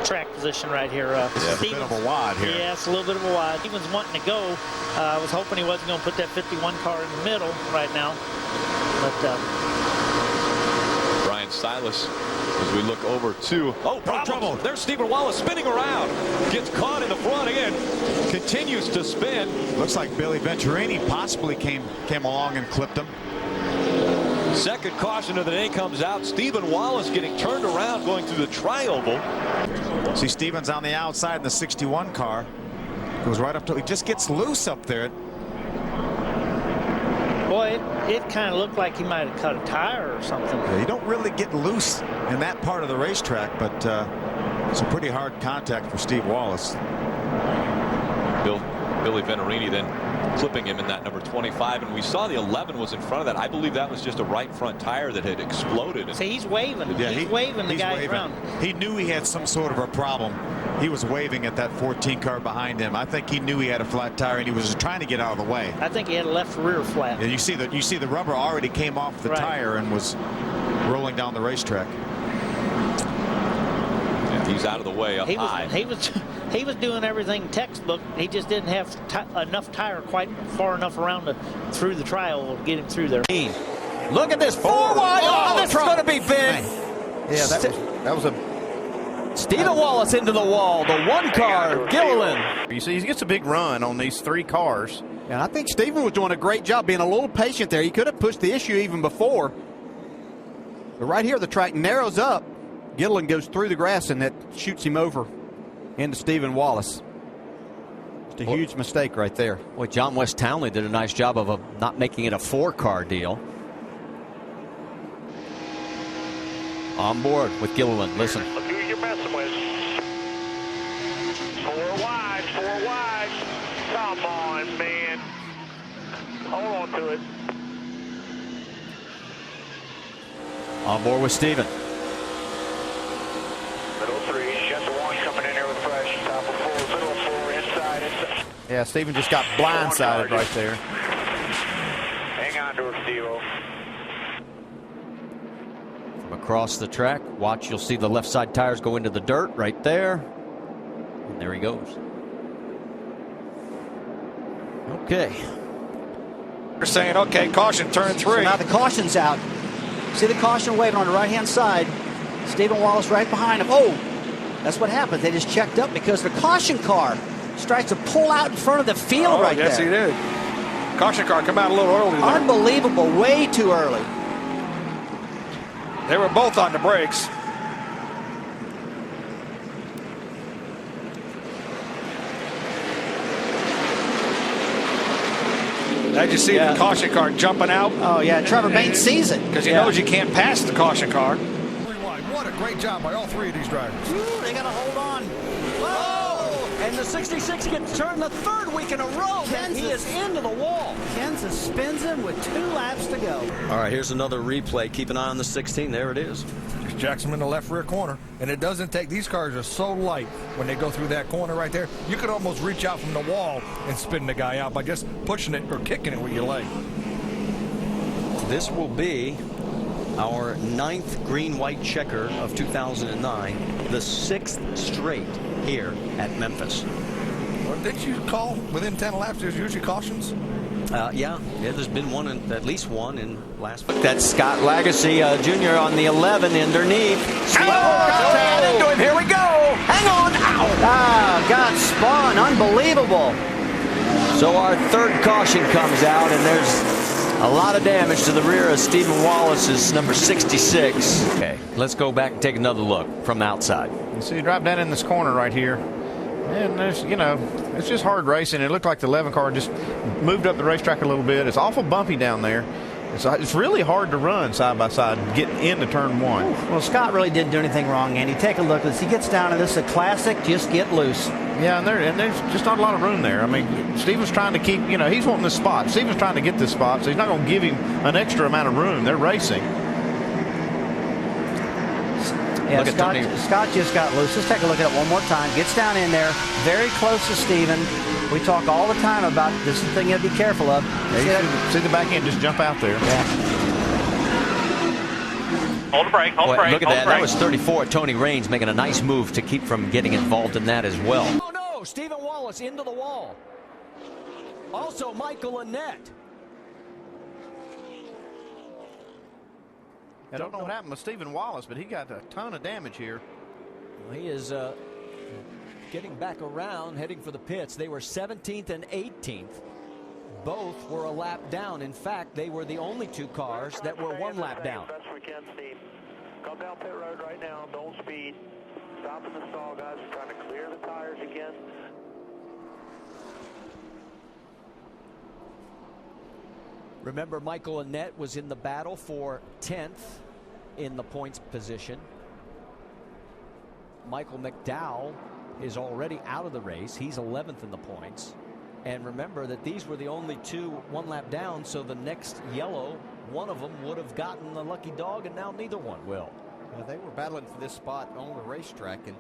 track position right here. It's a bit of a wide here. Yeah, it's a little bit of a wide. Stevens wanting to go. I was hoping he wasn't going to put that 51 car in the middle right now. But Brian Silas, as we look over to trouble. There's Stephen Wallace spinning around, gets caught in the front end, continues to spin. Looks like Billy Venturini possibly came along and clipped him. Second caution of the day comes out. Stephen Wallace getting turned around going through the tri-oval. See Stevens on the outside in the 61 car. Goes right up to, he just gets loose up there. boy, it kind of looked like he might have cut a tire or something. Yeah, you don't really get loose in that part of the racetrack, but it's a pretty hard contact for Steve Wallace. Billy Venturini then clipping him in that number 25, and we saw the 11 was in front of that. I believe that was just a right front tire that had exploded. See, he's waving. Yeah, he's waving the guy around. He knew he had some sort of a problem. He was waving at that 14 car behind him. I think he knew he had a flat tire and he was just trying to get out of the way. I think he had a left rear flat. Yeah, you see the rubber already came off the tire and was rolling down the racetrack. Yeah, he's out of the way up high. He was doing everything textbook. He just didn't have enough tire quite far enough around through the trial to get him through there. Look at this, four wide. Oh, this is going to be big. Yeah, that was a Stephen Wallace into the wall. The one car, Gilliland. You see, he gets a big run on these three cars. And I think Stephen was doing a great job being a little patient there. He could have pushed the issue even before. But right here, the track narrows up. Gilliland goes through the grass, and that shoots him over into Stephen Wallace. Just a huge mistake right there. Boy, John West Townley did a nice job of not making it a four-car deal. On board with Gilliland. Listen. Look who you're messing with. Four wide. Come on, man. Hold on to it. On board with Stephen. Middle three. Jet the one coming in there with fresh. Top of four. Middle four. Inside. Yeah, Stephen just got blindsided right there. Hang on to it, Steve-O. Across the track, watch, you'll see the left side tires go into the dirt right there. And there he goes. Okay. They're saying, okay, caution, turn three. So now the caution's out. See the caution waving on the right-hand side. Stephen Wallace right behind him. Oh, that's what happened. They just checked up because the caution car tries to pull out in front of the field right yes, there. Yes, he did. Caution car come out a little early there. Unbelievable. Way too early. They were both on the brakes. Did you see the caution car jumping out? Oh, yeah. Trevor Bain sees it. Because he knows you can't pass the caution car. What a great job by all three of these drivers. Ooh, they got to hold on. Oh! And the 66 gets turned the third week in a row. He is into the wall. Kansas spins him with 2 laps to go. All right, here's another replay. Keep an eye on the 16. There it is. Jackson in the left rear corner, and it doesn't take, these cars are so light when they go through that corner right there. You could almost reach out from the wall and spin the guy out by just pushing it or kicking it with your leg. This will be our 9th green-white checker of 2009, the 6th straight here at Memphis. Well, didn't you call within 10 laps? There's usually cautions. Yeah, there's been at least one in last week. That's Scott Lagacy Jr. on the 11 underneath. Into him. Here we go. Hang on. Ow. Ah, got spun. Unbelievable. So our third caution comes out, and there's a lot of damage to the rear of Stephen Wallace's number 66. Okay, let's go back and take another look from the outside. So you drive down in this corner right here, and there's, it's just hard racing. It looked like the 11 car just moved up the racetrack a little bit. It's awful bumpy down there. It's really hard to run side by side and get into turn one. Well, Scott really didn't do anything wrong, Andy. Take a look. As he gets down, and this is a classic just get loose. Yeah, and there's just not a lot of room there. I mean, Steven's trying to keep, he's wanting this spot. Steven's trying to get this spot, so he's not going to give him an extra amount of room. They're racing. Yeah, Scott just got loose. Let's take a look at it one more time. Gets down in there, very close to Steven. We talk all the time about this is the thing you have to be careful of. Yeah, see the back end just jump out there. Yeah. Hold the brake, hold the brake. Look at that. That was 34. Tony Raines making a nice move to keep from getting involved in that as well. Oh, no. Stephen Wallace into the wall. Also, Michael Annett. I don't know what happened with Stephen Wallace, but he got a ton of damage here. Well, he is getting back around, heading for the pits. They were 17th and 18th. Both were a lap down. In fact, they were the only two cars that were one lap down. Best we can, Steve. Come down pit road right now. Don't speed. Stop in the stall, guys. We're trying to clear the tires again. Remember, Michael Annett was in the battle for 10th in the points position. Michael McDowell is already out of the race. He's 11th in the points. And remember that these were the only two one lap down, so the next yellow, one of them would have gotten the lucky dog, and now neither one will. Well, they were battling for this spot on the racetrack, and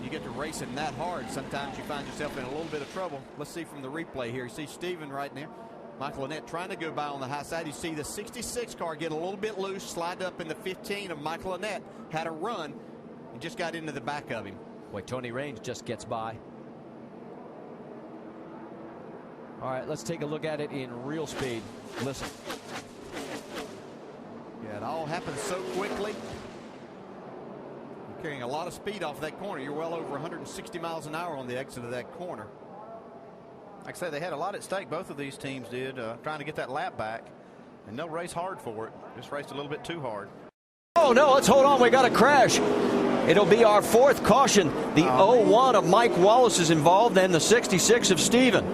you get to racing that hard, sometimes you find yourself in a little bit of trouble. Let's see from the replay here. You see Stephen right now. Michael Annett trying to go by on the high side. You see the 66 car get a little bit loose, slide up in the 15 of Michael Annett, had a run, and just got into the back of him. Boy, Tony Raines just gets by. All right, let's take a look at it in real speed. Listen. Yeah, it all happened so quickly. You're carrying a lot of speed off that corner. You're well over 160 miles an hour on the exit of that corner. Like I say, they had a lot at stake. Both of these teams did, trying to get that lap back. And they'll race hard for it. Just raced a little bit too hard. Oh, no, let's hold on. We got a crash. It'll be our fourth caution. The 01 of Mike Wallace is involved, and the 66 of Stephen.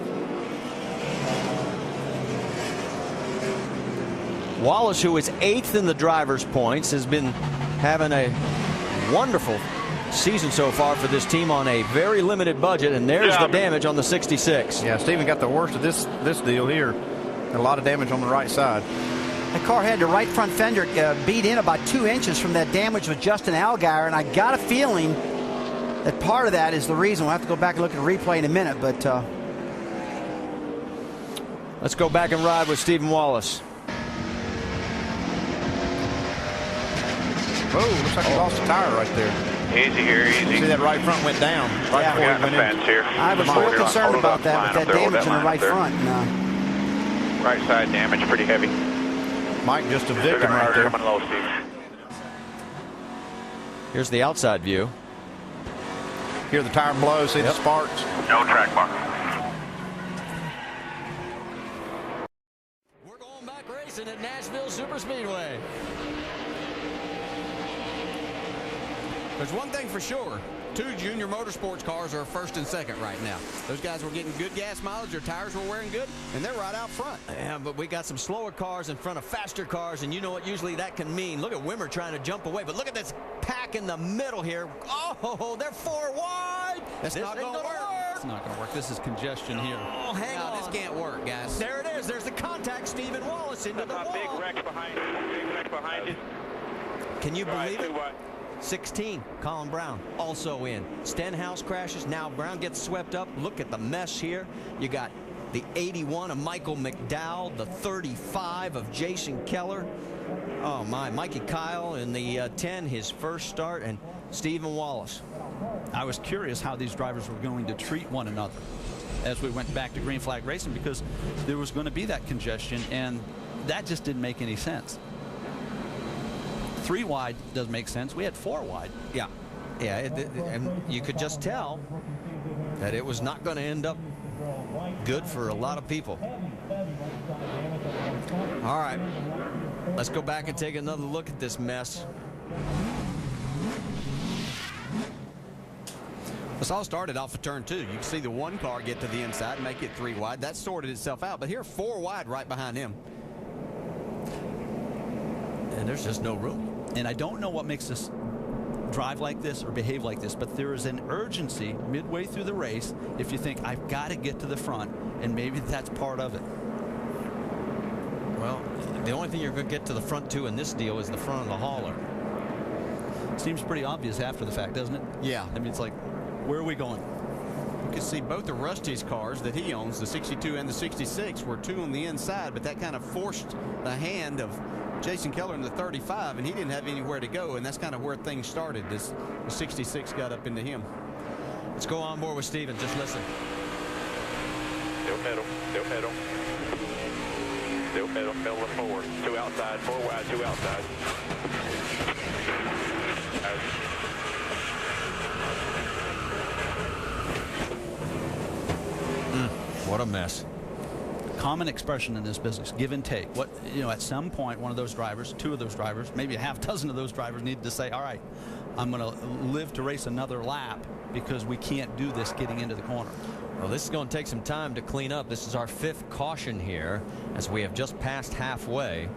Wallace, who is 8th in the driver's points, has been having a wonderful season so far for this team on a very limited budget, and there's the damage on the 66. Yeah, Stephen got the worst of this deal here. A lot of damage on the right side. The car had the right front fender beat in about 2 inches from that damage with Justin Allgaier, and I got a feeling that part of that is the reason. We'll have to go back and look at the replay in a minute, but let's go back and ride with Stephen Wallace. Oh, looks like he lost a tire right there. Easy here, easy. See that right front went down right Yeah. before he went in. Here. I was real concerned about that with that damage in the right front. Right side damage pretty heavy. Mike just a victim right there. Coming low, Steve. Here's the outside view. Hear the tire blow, see the sparks. No track mark. We're going back racing at Nashville Superspeedway. There's one thing for sure. 2 junior motorsports cars are first and second right now. Those guys were getting good gas mileage, their tires were wearing good, and they're right out front. Yeah, but we got some slower cars in front of faster cars, and you know what usually that can mean. Look at Wimmer trying to jump away, but look at this pack in the middle here. Oh, they're 4 wide. That's not going to work. It's not going to work. This is congestion here. Oh, hang on. This can't work, guys. There it is. There's the contact. Stephen Wallace into the wall. Big wreck behind you. Big wreck behind you. Can you believe it? 2 wide. 16, Colin Brown also in. Stenhouse crashes. Now Brown gets swept up. Look at the mess here. You got the 81 of Michael McDowell, the 35 of Jason Keller. Oh, my. Mikey Kyle in the 10, his first start, and Stephen Wallace. I was curious how these drivers were going to treat one another as we went back to green flag racing, because there was going to be that congestion, and that just didn't make any sense. 3 wide does make sense. We had 4 wide. Yeah, and you could just tell that it was not going to end up good for a lot of people. All right, let's go back and take another look at this mess. This all started off of turn 2. You can see the 1 car get to the inside and make it 3 wide. That sorted itself out, but here 4 wide right behind him. And there's just no room. And I don't know what makes us drive like this or behave like this, but there is an urgency midway through the race if you think, I've got to get to the front, and maybe that's part of it. Well, the only thing you're going to get to the front to in this deal is the front of the hauler. Seems pretty obvious after the fact, doesn't it? Yeah. I mean, it's like, where are we going? You can see both of Rusty's cars that he owns, the 62 and the 66, were 2 on the inside, but that kind of forced the hand of Jason Keller in the 35, and he didn't have anywhere to go, and that's kind of where things started. The 66 got up into him. Let's go on board with Steven. Just listen. Still pedal, still pedal. Still pedal, pedal to forward. 2 outside, 4 wide, 2 outside. What a mess. Common expression in this business, give and take. What, you know, at some point, one of those drivers, 2 of those drivers, maybe a half dozen of those drivers needed to say, all right, I'm going to live to race another lap because we can't do this getting into the corner. Well, this is going to take some time to clean up. This is our 5th caution here as we have just passed halfway.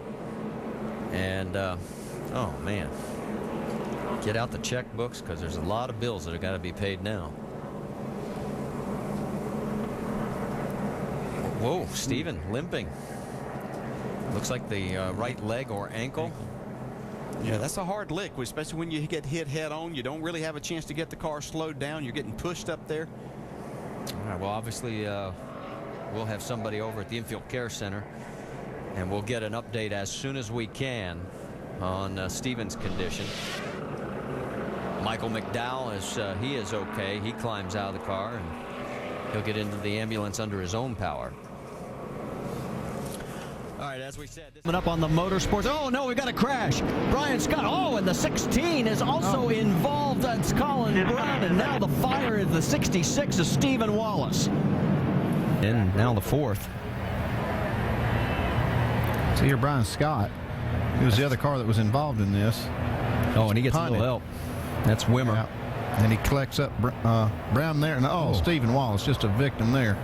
And, oh, man. Get out the checkbooks because there's a lot of bills that have got to be paid now. Whoa, Steven limping. Looks like the right leg or ankle. Yeah, that's a hard lick, especially when you get hit head on. You don't really have a chance to get the car slowed down. You're getting pushed up there. All right, well, obviously, we'll have somebody over at the Infield Care Center, and we'll get an update as soon as we can on Steven's condition. Michael McDowell, he is okay. He climbs out of the car, and he'll get into the ambulance under his own power. All right, as we said, coming up on the motorsports. Oh no, we got a crash. Brian Scott. Oh, and the 16 is also involved. That's Colin Brown, and now the fire is the 66 is Stephen Wallace. And now the 4th. See here, Brian Scott. He was the other car that was involved in this. Oh, and he gets a little help. That's Wimmer. Yeah. And he collects up Brown there. And Stephen Wallace, just a victim there.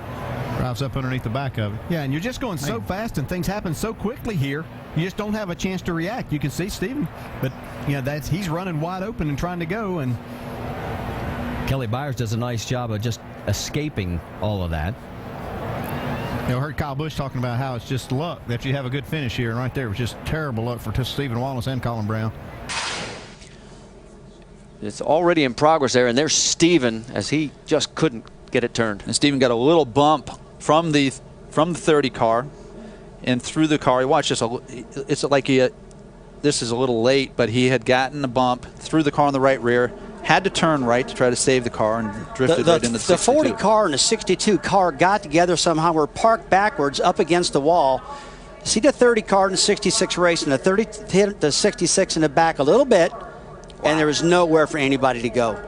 Drives up underneath the back of it. Yeah, and you're just going so fast and things happen so quickly here. You just don't have a chance to react. You can see Stephen, but he's running wide open and trying to go. And Kelly Byers does a nice job of just escaping all of that. I heard Kyle Busch talking about how it's just luck that you have a good finish here, and right there it was just terrible luck for Stephen Wallace and Colin Brown. It's already in progress there, and there's Steven as he just couldn't get it turned. And Steven got a little bump from the 30 car and through the car. He watched this. It's like this is a little late, but he had gotten a bump through the car on the right rear, had to turn right to try to save the car, and drifted right into the 62. The 40 car and the 62 car got together somehow, were parked backwards up against the wall. See the 30 car and the 66 race, and the 30 hit the 66 in the back a little bit, and there was nowhere for anybody to go.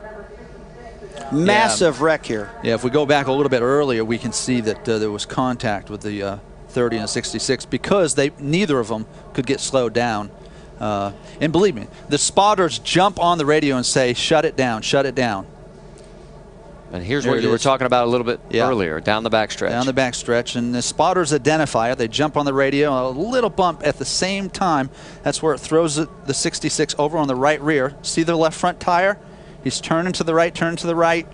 Massive wreck here. Yeah, if we go back a little bit earlier, we can see that there was contact with the 30 and the 66 because neither of them could get slowed down. And believe me, the spotters jump on the radio and say, shut it down, shut it down. And here's what you were talking about a little bit earlier, down the backstretch. Down the backstretch, and the spotters identify it. They jump on the radio, a little bump at the same time. That's where it throws the 66 over on the right rear. See the left front tire? He's turning to the right, turning to the right.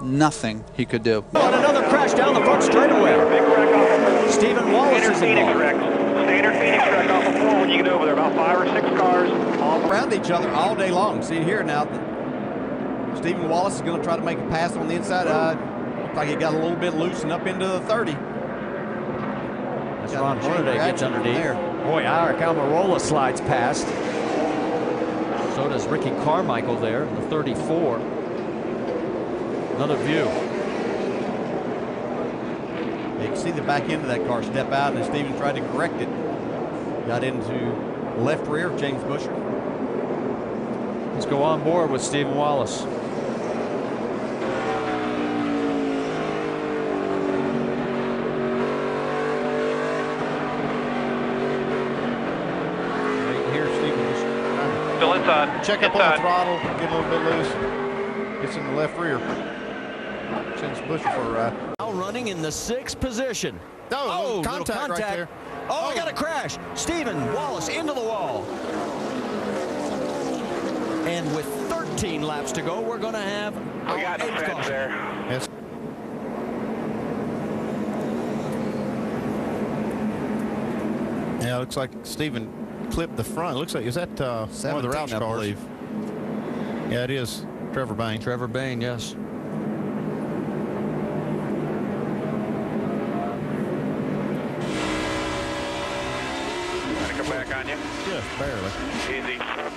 Nothing he could do. And another crash down the front straightaway. Stephen Wallace is involved. Standard Phoenix wreck off of 4 when you get over there. About 5 or 6 cars all around each other all day long. See here now, Stephen Wallace is going to try to make a pass on the inside. Looks like he got a little bit loose and up into the 30. That's Ron Hornaday gets underneath. Boy, Ira Almirola slides past. So does Ricky Carmichael there, the 34. Another view. You can see the back end of that car step out, and Stephen tried to correct it. Got into left rear of James Busher. Let's go on board with Stephen Wallace. Here, Stephen just still inside. check up on the throttle, get a little bit loose. Gets in the left rear. Sends Busher for a ride. Now running in the 6th position. Oh, little contact right there. Oh, we got a crash. Stephen Wallace into the wall. And with 13 laps to go, we're going to have We got the fence there. Yes. Yeah, it looks like Stephen clipped the front. It looks like, is that one of the Roush cars? I believe. Yeah, it is. Trevor Bain. Trevor Bain, yes. on you. Just barely. Easy.